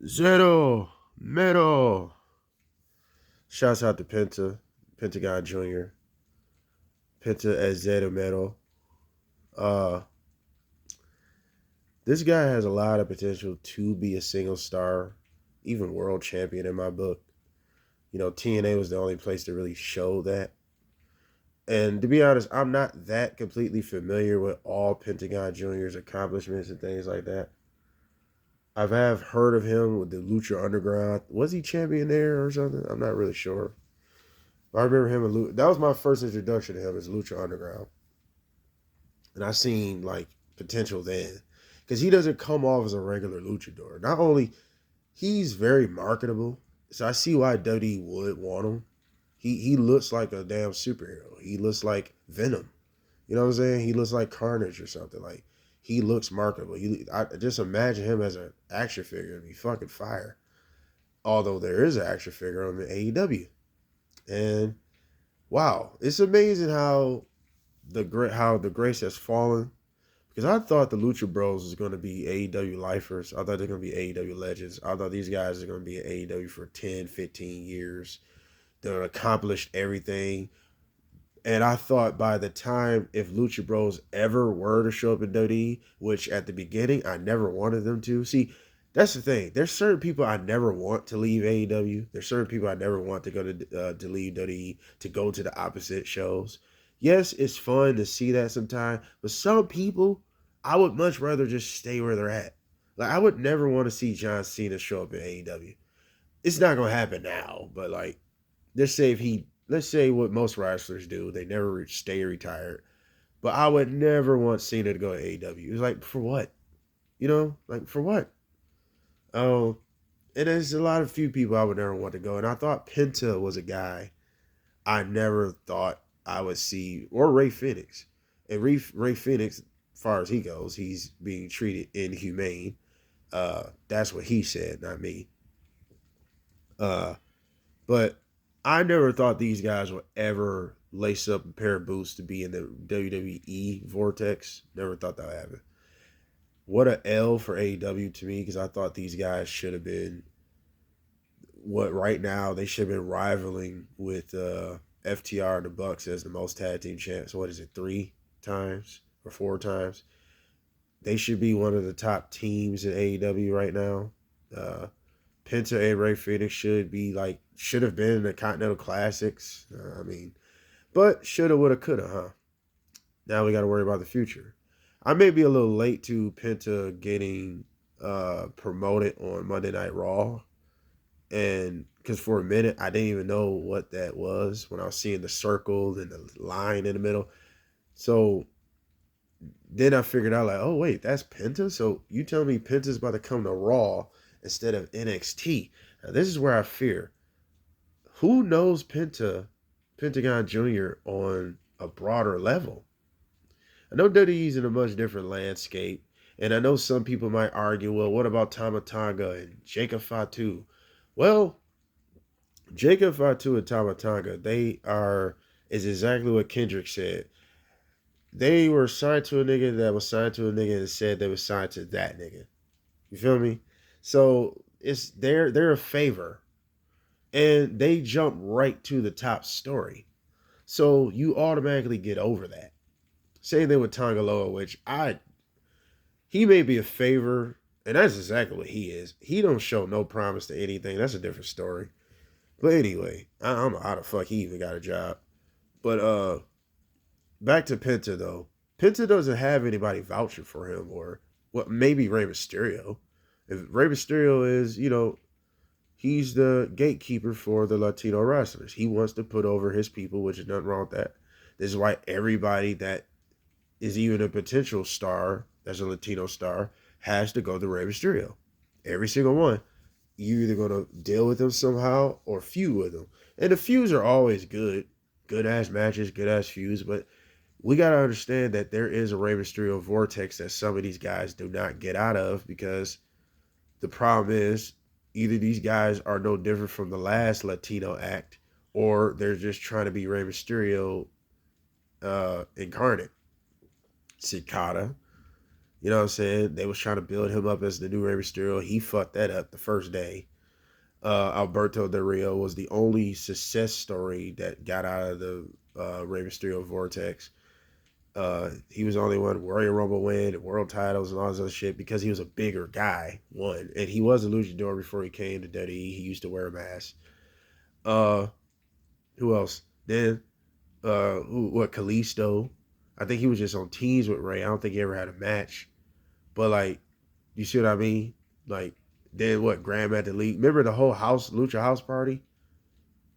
Zero Metal. Shouts out to Penta, Pentagon Jr., Penta as Zero Metal. Uh, this guy has a lot of potential to be a single star, even world champion in my book. TNA was the only place to really show that. And to be honest, I'm not that completely familiar with all Pentagon Jr.'s accomplishments and things like that. Have heard of him with the Lucha Underground. Was he champion there or something? I'm not really sure. I remember him and Lucha. That was my first introduction to him as Lucha Underground, and I seen like potential then, because he doesn't come off as a regular luchador. Not only he's very marketable, so I see why WWE would want him. He looks like a damn superhero. He looks like Venom. You know what I'm saying? He looks like Carnage or something. Like he looks marketable. I just imagine him as an action figure. It'd be fucking fire. Although there is an action figure on the AEW, and wow, it's amazing how the grace has fallen. Because I thought the Lucha Bros was going to be AEW lifers. I thought they're going to be AEW legends. I thought these guys are going to be at AEW for 10, 15 years. They're accomplished everything. And I thought by the time, if Lucha Bros ever were to show up in WWE, which at the beginning I never wanted them to. See, that's the thing. There's certain people I never want to leave AEW. There's certain people I never want to go to leave WWE, to go to the opposite shows. Yes, it's fun to see that sometimes, but some people I would much rather just stay where they're at. Like I would never want to see John Cena show up in AEW. It's not gonna happen now, but like let's say what most wrestlers do, they never stay retired. But I would never want Cena to go to AEW. It's like, for what? Like for what? Oh, and there's a lot of few people I would never want to go. And I thought Penta was a guy I never thought I would see, or Ray Phoenix. And Ray Phoenix, as far as he goes, he's being treated inhumane. That's what he said, not me. Uh, but I never thought these guys would ever lace up a pair of boots to be in the WWE vortex. Never thought that would happen. What a L for AEW to me, because I thought these guys should have been what right now they should have been rivaling with FTR and the Bucks as the most tag team champs. What is it, 3 times or 4 times? They should be one of the top teams in AEW right now. Uh, Penta and Ray Phoenix should have been in the Continental Classics. But shoulda, woulda, coulda, huh? Now we got to worry about the future. I may be a little late to Penta getting promoted on Monday Night Raw, and because for a minute I didn't even know what that was when I was seeing the circle and the line in the middle. So then I figured out, like, oh wait, that's Penta. So you tell me Penta's about to come to Raw instead of NXT. Now this is where I fear. Who knows Pentagon Jr. on a broader level? I know WWE's in a much different landscape, and I know some people might argue, well, what about Tama Tonga and Jacob Fatu? Well, Jacob Fatu and Tama Tonga, is exactly what Kendrick said. They were signed to a nigga that was signed to a nigga and said they were signed to that nigga. You feel me? So they're a favor, and they jump right to the top story. So you automatically get over that. Same thing with Tongaloa, which he may be a favor, and that's exactly what he is. He don't show no promise to anything. That's a different story. But anyway, I don't know how the fuck he even got a job. But back to Penta though. Penta doesn't have anybody vouching for him, or well, maybe Rey Mysterio. If Rey Mysterio is, he's the gatekeeper for the Latino wrestlers. He wants to put over his people, which is nothing wrong with that. This is why everybody that is even a potential star, that's a Latino star, has to go to Rey Mysterio. Every single one. You're either going to deal with them somehow or feud with them. And the feuds are always good. Good ass matches, good ass feuds. But we got to understand that there is a Rey Mysterio vortex that some of these guys do not get out of, because the problem is either these guys are no different from the last Latino act, or they're just trying to be Rey Mysterio incarnate. Cicada, You know what I'm saying? They was trying to build him up as the new Rey Mysterio. He fucked that up the first day. Alberto Del Rio was the only success story that got out of the Rey Mysterio vortex. He was the only one Royal Rumble win, world titles, and all this other shit because he was a bigger guy. One, and he was a luchador before he came to WWE. He used to wear a mask. Uh, who else? Then, Kalisto? I think he was just on teams with Ray. I don't think he ever had a match. But like, you see what I mean? Like, then what? Grandmaster Lee. Remember the whole Lucha House party?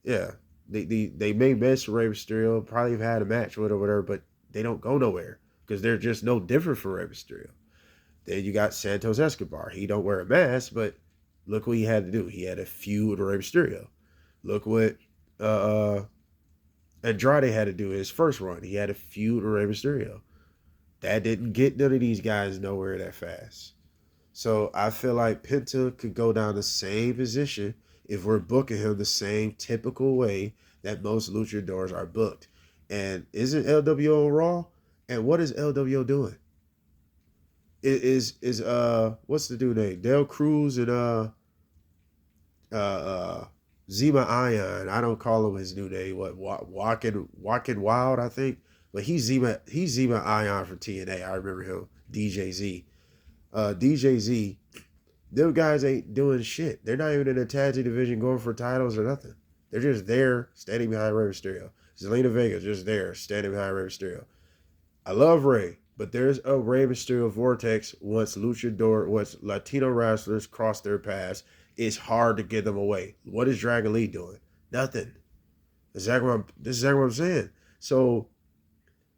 Yeah, they made mess with Rey Mysterio. Probably have had a match with or whatever, but they don't go nowhere because they're just no different from Rey Mysterio. Then you got Santos Escobar. He don't wear a mask, but look what he had to do. He had a feud with Rey Mysterio. Look what Andrade had to do his first run. He had a feud with Rey Mysterio. That didn't get none of these guys nowhere that fast. So I feel like Penta could go down the same position if we're booking him the same typical way that most luchadors are booked. And isn't LWO Raw? And what is LWO doing? It is what's the dude name? Del Cruz and Zima Ion. I don't call him his new name. What Walking Wild, I think. But he's Zima Ion from TNA. I remember him. DJZ. DJZ. Them guys ain't doing shit. They're not even in the tag team division going for titles or nothing. They're just there standing behind Rey Mysterio. Zelina Vega's just there standing behind Rey Mysterio. I love Rey, but there's a Rey Mysterio vortex once Latino wrestlers cross their paths. It's hard to get them away. What is Dragon Lee doing? Nothing. This is exactly what I'm saying. So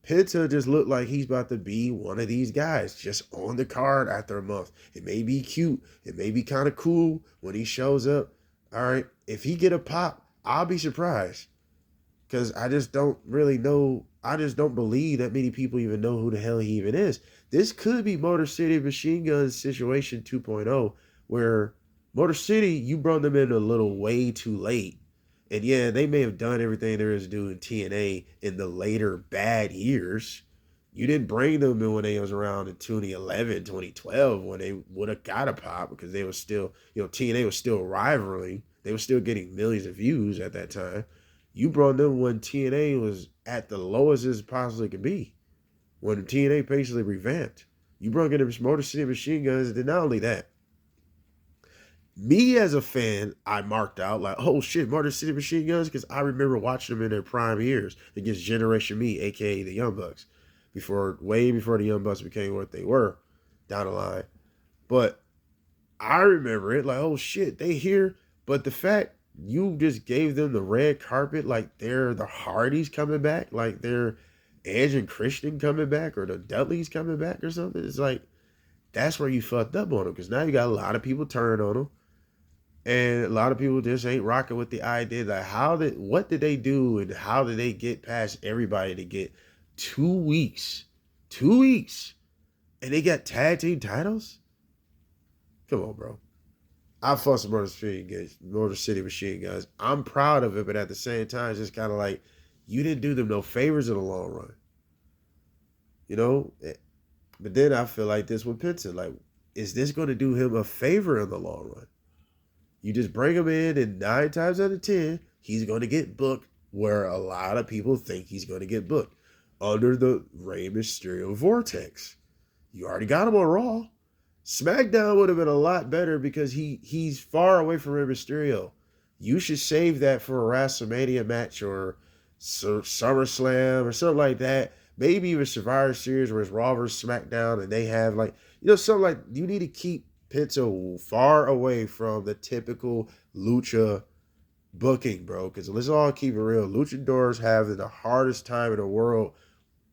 Penta just looked like he's about to be one of these guys just on the card after a month. It may be cute. It may be kind of cool when he shows up. All right. If he get a pop, I'll be surprised. Because I just don't really know. I just don't believe that many people even know who the hell he even is. This could be Motor City Machine Guns situation 2.0, where Motor City, you brought them in a little way too late. And yeah, they may have done everything there is to do in TNA in the later bad years. You didn't bring them in when they was around in 2011, 2012, when they would have got a pop because they were still, TNA was still rivaling. They were still getting millions of views at that time. You brought them when TNA was at the lowest it possibly could be. When TNA basically revamped. You brought in Motor City Machine Guns, and then not only that, me as a fan, I marked out like, oh shit, Motor City Machine Guns, because I remember watching them in their prime years against Generation Me, aka the Young Bucks, way before the Young Bucks became what they were down the line. But I remember it like, oh shit, they here. But the fact you just gave them the red carpet like they're the Hardys coming back, like they're Edge and Christian coming back, or the Dudleys coming back or something. It's like, that's where you fucked up on them, because now you got a lot of people turning on them. And a lot of people just ain't rocking with the idea that what did they do and how did they get past everybody to get 2 weeks? 2 weeks. And they got tag team titles? Come on, bro. I fuss with Motor City Machine Guns. I'm proud of it, but at the same time, it's just kind of like, you didn't do them no favors in the long run. But then I feel like this with Penta. Like, is this going to do him a favor in the long run? You just bring him in, and 9 times out of 10, he's going to get booked where a lot of people think he's going to get booked. Under the Rey Mysterio vortex. You already got him on Raw. SmackDown would have been a lot better because he's far away from Rey Mysterio. You should save that for a WrestleMania match or SummerSlam or something like that. Maybe even Survivor Series where it's Raw versus SmackDown and they have something like, you need to keep Penta far away from the typical lucha booking, bro. Because let's all keep it real. Luchadors have the hardest time in the world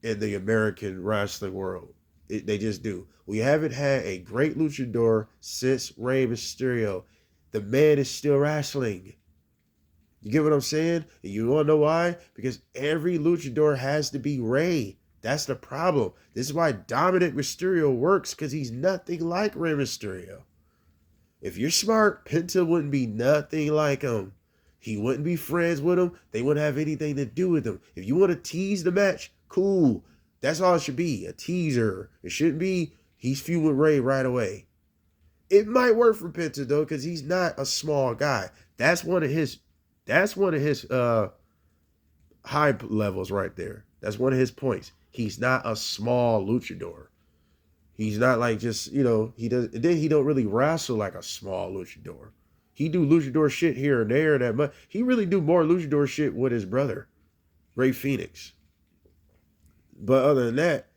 in the American wrestling world. They just do. We haven't had a great luchador since Rey Mysterio. The man is still wrestling. You get what I'm saying? And you want to know why? Because every luchador has to be Rey. That's the problem. This is why Dominic Mysterio works, because he's nothing like Rey Mysterio. If you're smart, Penta wouldn't be nothing like him. He wouldn't be friends with him. They wouldn't have anything to do with him. If you want to tease the match, cool. That's all it should be, a teaser. It shouldn't be He's feuding with Ray right away. It might work for Penta though, because he's not a small guy. That's one of his. That's one of his high levels right there. That's one of his points. He's not a small luchador. He's not like just, he does. And then he don't really wrestle like a small luchador. He do luchador shit here and there. That much. He really do more luchador shit with his brother, Ray Phoenix. But other than that,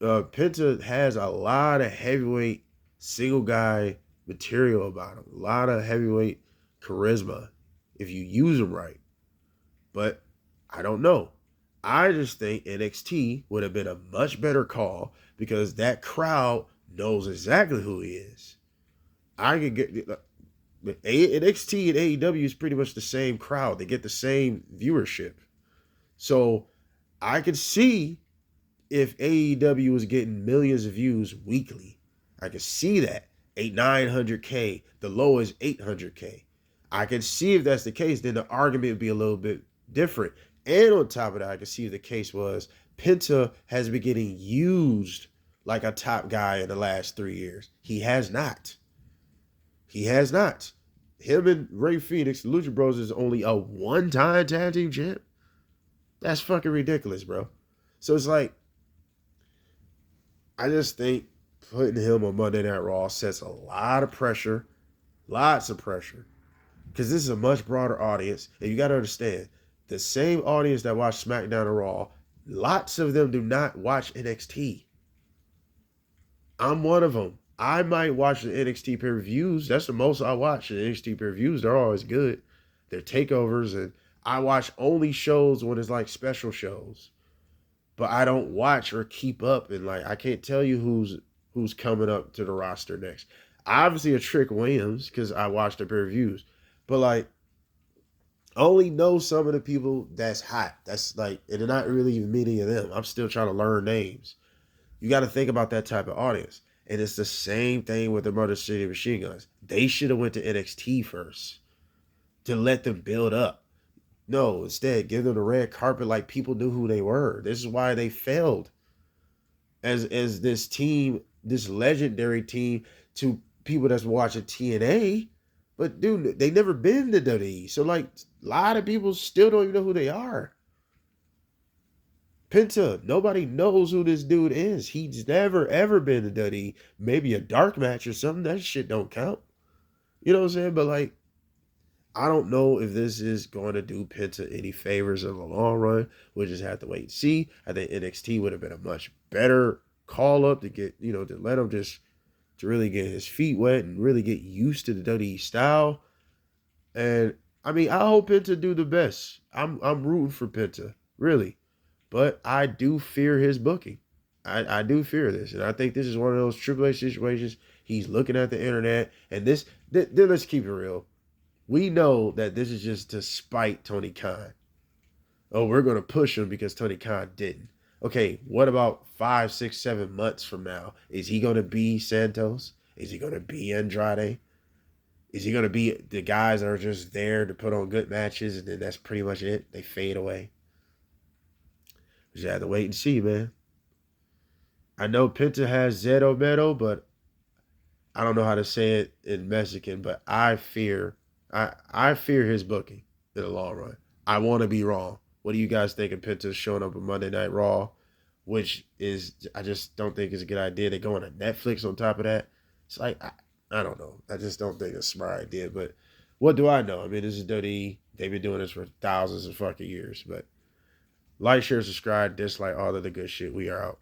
Penta has a lot of heavyweight single guy material about him. A lot of heavyweight charisma if you use him right. But I don't know. I just think NXT would have been a much better call because that crowd knows exactly who he is. I could get NXT and AEW is pretty much the same crowd. They get the same viewership. So I could see if AEW was getting millions of views weekly. I could see that. 900K. The low is 800K. I could see if that's the case, then the argument would be a little bit different. And on top of that, I could see if the case was Penta has been getting used like a top guy in the last 3 years. He has not. He has not. Him and Ray Phoenix, the Lucha Bros, is only a one-time tag team champ. That's fucking ridiculous, bro. So it's like, I just think putting him on Monday Night Raw sets a lot of pressure. Lots of pressure. Because this is a much broader audience. And you got to understand, the same audience that watch SmackDown and Raw, lots of them do not watch NXT. I'm one of them. I might watch the NXT pay-per-views. That's the most I watch. The NXT pay-per-views, they're always good. They're takeovers, and I watch only shows when it's like special shows. But I don't watch or keep up, and like I can't tell you who's coming up to the roster next. Obviously a Trick Williams, because I watch the pay-per-views. But like, I only know some of the people that's hot. That's like, and they're not really even many of them. I'm still trying to learn names. You got to think about that type of audience. And it's the same thing with the Motor City Machine Guns. They should have went to NXT first to let them build up. No, instead, give them the red carpet like people knew who they were. This is why they failed as this team, this legendary team to people that's watching TNA. But dude, they never been to WWE. So like a lot of people still don't even know who they are. Penta, nobody knows who this dude is. He's never ever been to WWE. Maybe a dark match or something. That shit don't count. You know what I'm saying? But like, I don't know if this is going to do Penta any favors in the long run. We'll just have to wait and see. I think NXT would have been a much better call up to get, to let him just to really get his feet wet and really get used to the WWE style. And I mean, I hope Penta do the best. I'm rooting for Penta, really. But I do fear his booking. I do fear this. And I think this is one of those Triple H situations. He's looking at the internet. And then let's keep it real. We know that this is just to spite Tony Khan. Oh, we're going to push him because Tony Khan didn't. Okay, what about 5, 6, 7 months from now? Is he going to be Santos? Is he going to be Andrade? Is he going to be the guys that are just there to put on good matches and then that's pretty much it? They fade away. We just have to wait and see, man. I know Penta has Zero Meadow, but I don't know how to say it in Mexican, but I fear his booking in the long run. I want to be wrong. What do you guys think of Penta showing up on Monday Night Raw? Which is, I just don't think it's a good idea. They're going to Netflix on top of that. It's like, I don't know. I just don't think it's a smart idea. But what do I know? I mean, this is WWE. They've been doing this for thousands of fucking years. But like, share, subscribe, dislike, all of the good shit. We are out.